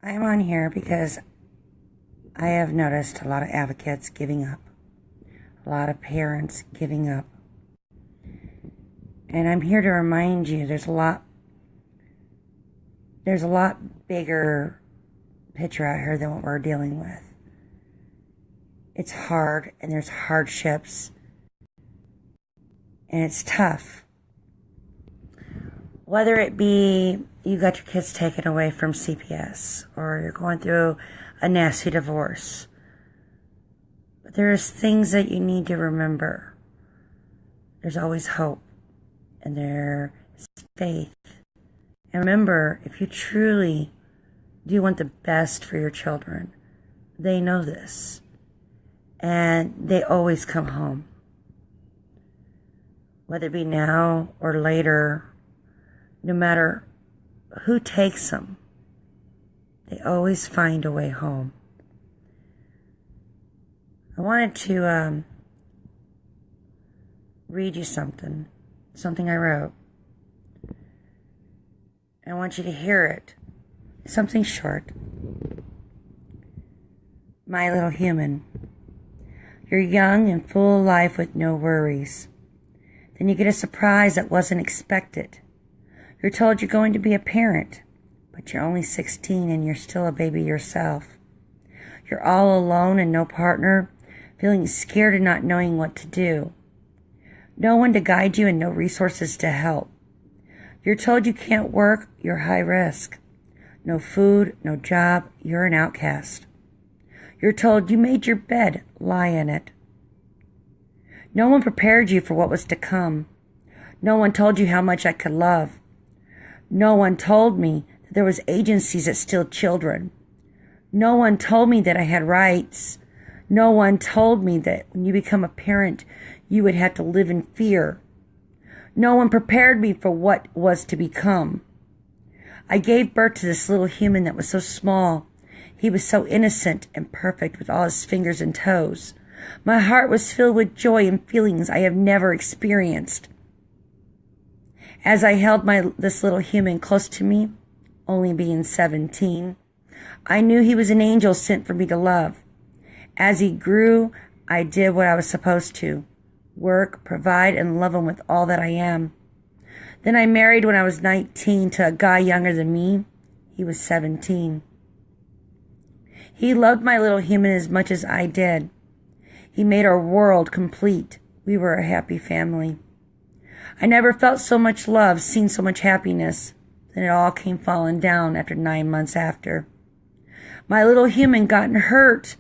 I'm on here because I have noticed a lot of advocates giving up, a lot of parents giving up. And I'm here to remind you there's a lot bigger picture out here than what we're dealing with. It's hard and there's hardships and it's tough. Whether it be you got your kids taken away from CPS or you're going through a nasty divorce. But there's things that you need to remember. There's always hope and there is faith. And remember, if you truly do want the best for your children, they know this. And they always come home. Whether it be now or later, no matter who takes them, they always find a way home. I wanted to read you something I wrote. I want you to hear it. Something short. My little human. You're young and full of life with no worries. Then you get a surprise that wasn't expected. You're told you're going to be a parent, but you're only 16 and you're still a baby yourself. You're all alone and no partner, feeling scared and not knowing what to do. No one to guide you and no resources to help. You're told you can't work, you're high risk. No food, no job, you're an outcast. You're told you made your bed, lie in it. No one prepared you for what was to come. No one told you how much I could love. No one told me that there was agencies that steal children. No one told me that I had rights. No one told me that when you become a parent, you would have to live in fear. No one prepared me for what was to become. I gave birth to this little human that was so small. He was so innocent and perfect with all his fingers and toes. My heart was filled with joy and feelings I have never experienced. As I held this little human close to me, only being 17, I knew he was an angel sent for me to love. As he grew, I did what I was supposed to. Work, provide, and love him with all that I am. Then I married when I was 19 to a guy younger than me. He was 17. He loved my little human as much as I did. He made our world complete. We were a happy family. I never felt so much love, seen so much happiness. Then it all came falling down after 9 months after. My little human got hurt.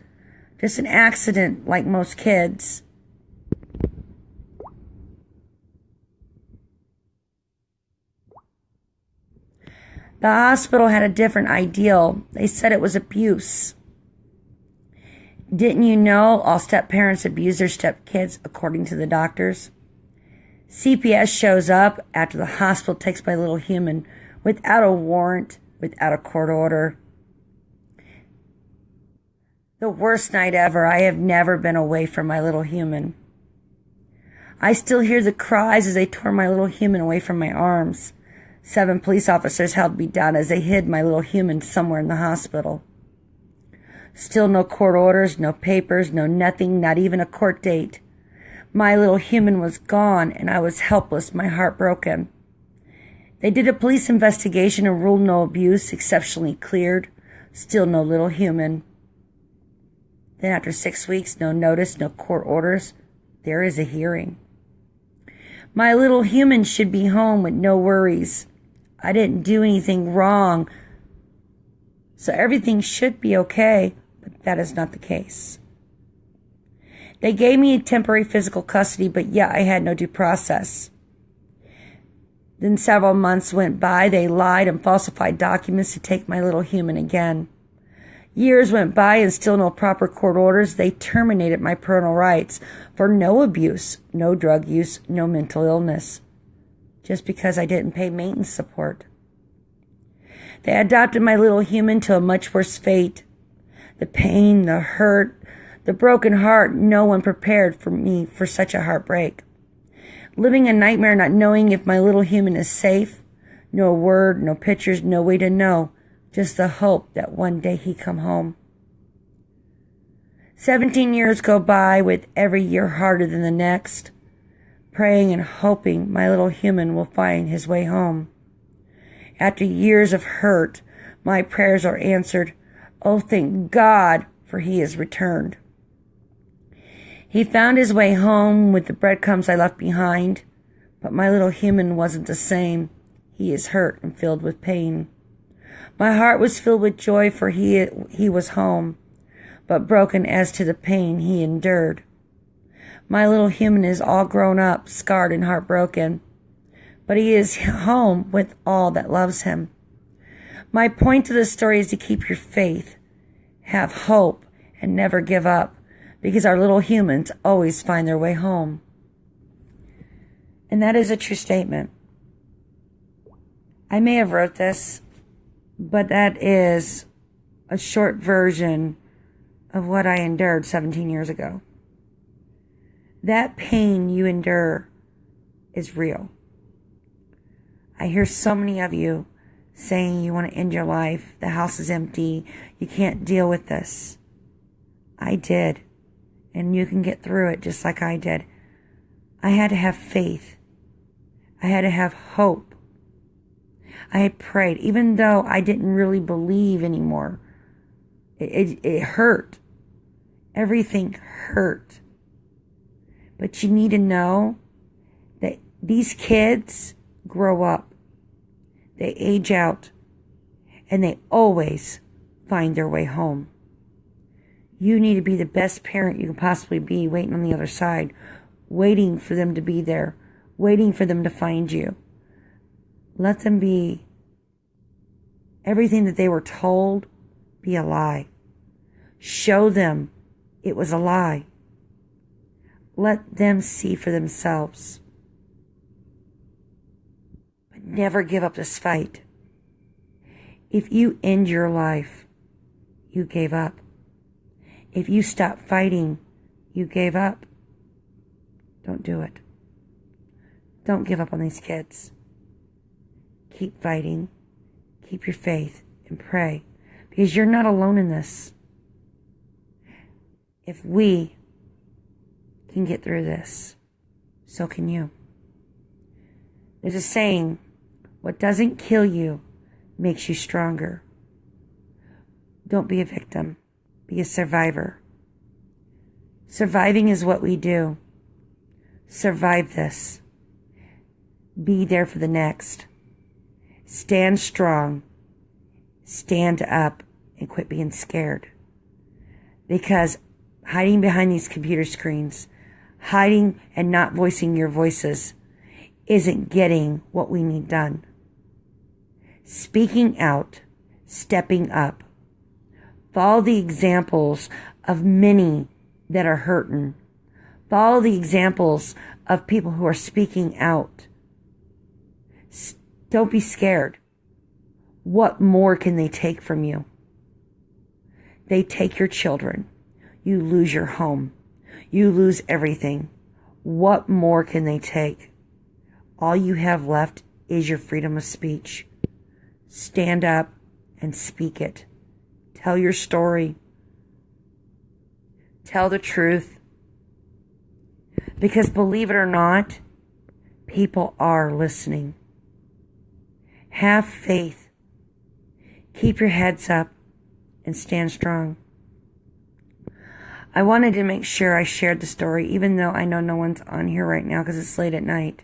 Just an accident like most kids. The hospital had a different ideal. They said it was abuse. Didn't you know all step-parents abuse their step-kids according to the doctors? CPS shows up after the hospital takes my little human without a warrant, without a court order. The worst night ever. I have never been away from my little human. I still hear the cries as they tore my little human away from my arms. 7 police officers held me down as they hid my little human somewhere in the hospital. Still no court orders, no papers, no nothing, not even a court date. My little human was gone and I was helpless, my heart broken. They did a police investigation and ruled no abuse, exceptionally cleared. Still no little human. Then after 6 weeks, no notice, no court orders, there is a hearing. My little human should be home with no worries. I didn't do anything wrong, so everything should be okay, but that is not the case. They gave me temporary physical custody, but yet I had no due process. Then several months went by. They lied and falsified documents to take my little human again. Years went by and still no proper court orders. They terminated my parental rights for no abuse, no drug use, no mental illness, just because I didn't pay maintenance support. They adopted my little human to a much worse fate. The pain, the hurt, the broken heart, no one prepared for me for such a heartbreak. Living a nightmare, not knowing if my little human is safe. No word, no pictures, no way to know. just the hope that one day he come home. 17 years go by with every year harder than the next, praying and hoping my little human will find his way home. After years of hurt, my prayers are answered. Oh, thank God, for he is returned. He found his way home with the breadcrumbs I left behind, but my little human wasn't the same. He is hurt and filled with pain. My heart was filled with joy, for he was home, but broken as to the pain he endured. My little human is all grown up, scarred and heartbroken, but he is home with all that loves him. My point to this story is to keep your faith, have hope, and never give up, because our little humans always find their way home. And that is a true statement. I may have wrote this, but that is a short version of what I endured 17 years ago. That pain you endure is real. I hear so many of you saying you want to end your life, the house is empty, you can't deal with this. I did, and you can get through it just like I did. I had to have faith. I had to have hope. I had prayed, even though I didn't really believe anymore. It hurt. Everything hurt. But you need to know that these kids grow up. They age out. And they always find their way home. You need to be the best parent you can possibly be, waiting on the other side, waiting for them to be there, waiting for them to find you. Let them be everything that they were told be a lie. Show them it was a lie. Let them see for themselves. But never give up this fight. If you end your life, you gave up. If you stop fighting, you gave up. Don't do it. Don't give up on these kids. Keep fighting. Keep your faith and pray, because you're not alone in this. If we can get through this, so can you. There's a saying, what doesn't kill you makes you stronger. Don't be a victim. Be a survivor. Surviving is what we do. Survive this. Be there for the next. Stand strong. Stand up and quit being scared. Because hiding behind these computer screens, hiding and not voicing your voices, isn't getting what we need done. Speaking out, stepping up. Follow the examples of many that are hurting. Follow the examples of people who are speaking out. Don't be scared. What more can they take from you? They take your children. You lose your home. You lose everything. What more can they take? All you have left is your freedom of speech. Stand up and speak it. Tell your story. Tell the truth. Because believe it or not, people are listening. Have faith. Keep your heads up and stand strong. I wanted to make sure I shared the story, even though I know no one's on here right now because it's late at night.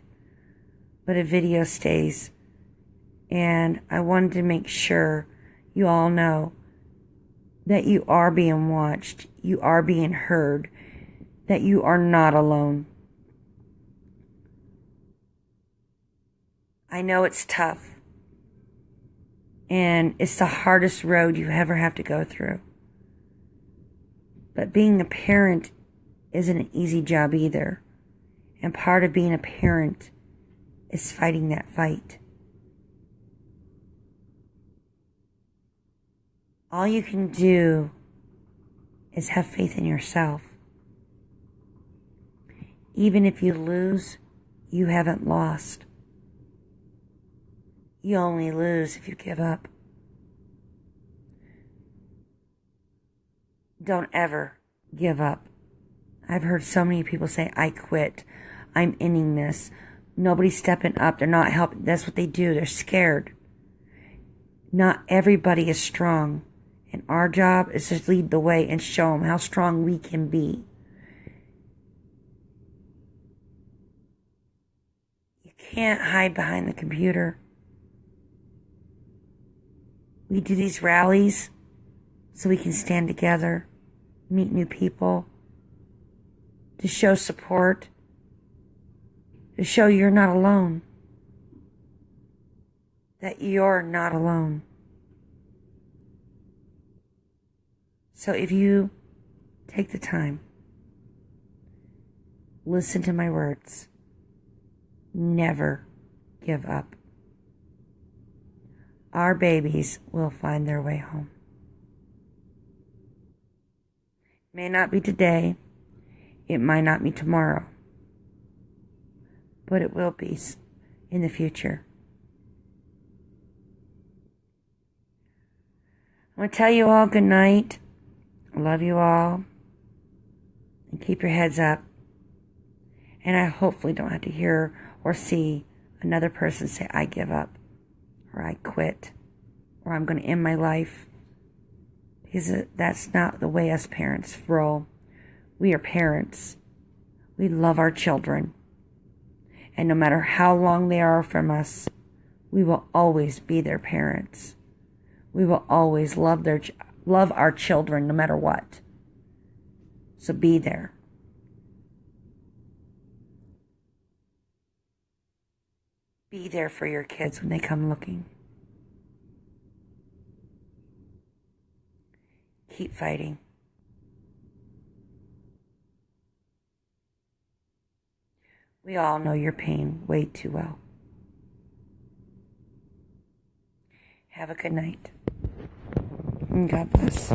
But a video stays. And I wanted to make sure you all know that you are being watched, you are being heard, that you are not alone. I know it's tough, and it's the hardest road you ever have to go through. But being a parent isn't an easy job either, and part of being a parent is fighting that fight. All you can do is have faith in yourself. Even if you lose, you haven't lost. You only lose if you give up. Don't ever give up. I've heard so many people say, I quit. I'm ending this. Nobody's stepping up. They're not helping. That's what they do. They're scared. Not everybody is strong. And our job is to lead the way and show them how strong we can be. You can't hide behind the computer. We do these rallies so we can stand together, meet new people, to show support, to show you're not alone, that you're not alone. So if you take the time, listen to my words, never give up. Our babies will find their way home. May not be today, it might not be tomorrow, but it will be in the future. I want to tell you all good night. I love you all. And keep your heads up. And I hopefully don't have to hear or see another person say, I give up, or I quit, or I'm going to end my life. Because that's not the way us parents roll. We are parents. We love our children. And no matter how long they are from us, we will always be their parents. We will always love our children no matter what. So be there. Be there for your kids when they come looking. Keep fighting. We all know your pain way too well. Have a good night. And God bless.